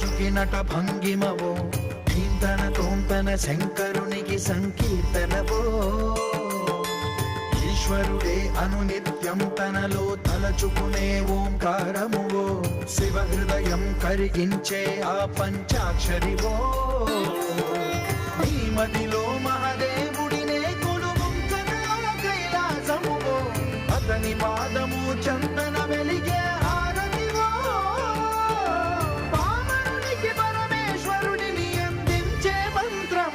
తలచుకినట భంగిమవో ధీంతన తోంతన శంకరునికి సంకీర్తనవో ఈశ్వరుడే అనునిత్యం తనలో తలచుకునే ఓంకారమువో శివ హృదయం కరిగించే ఆ పంచాక్షరివో నీ మదిలో మహాదేవుడినే కొలువుంచగా కైలాసమువో అతని పాదము చందన వెలిగే హారతివో పామరునికి పరమేశ్వరుడిని అందించే మంత్రం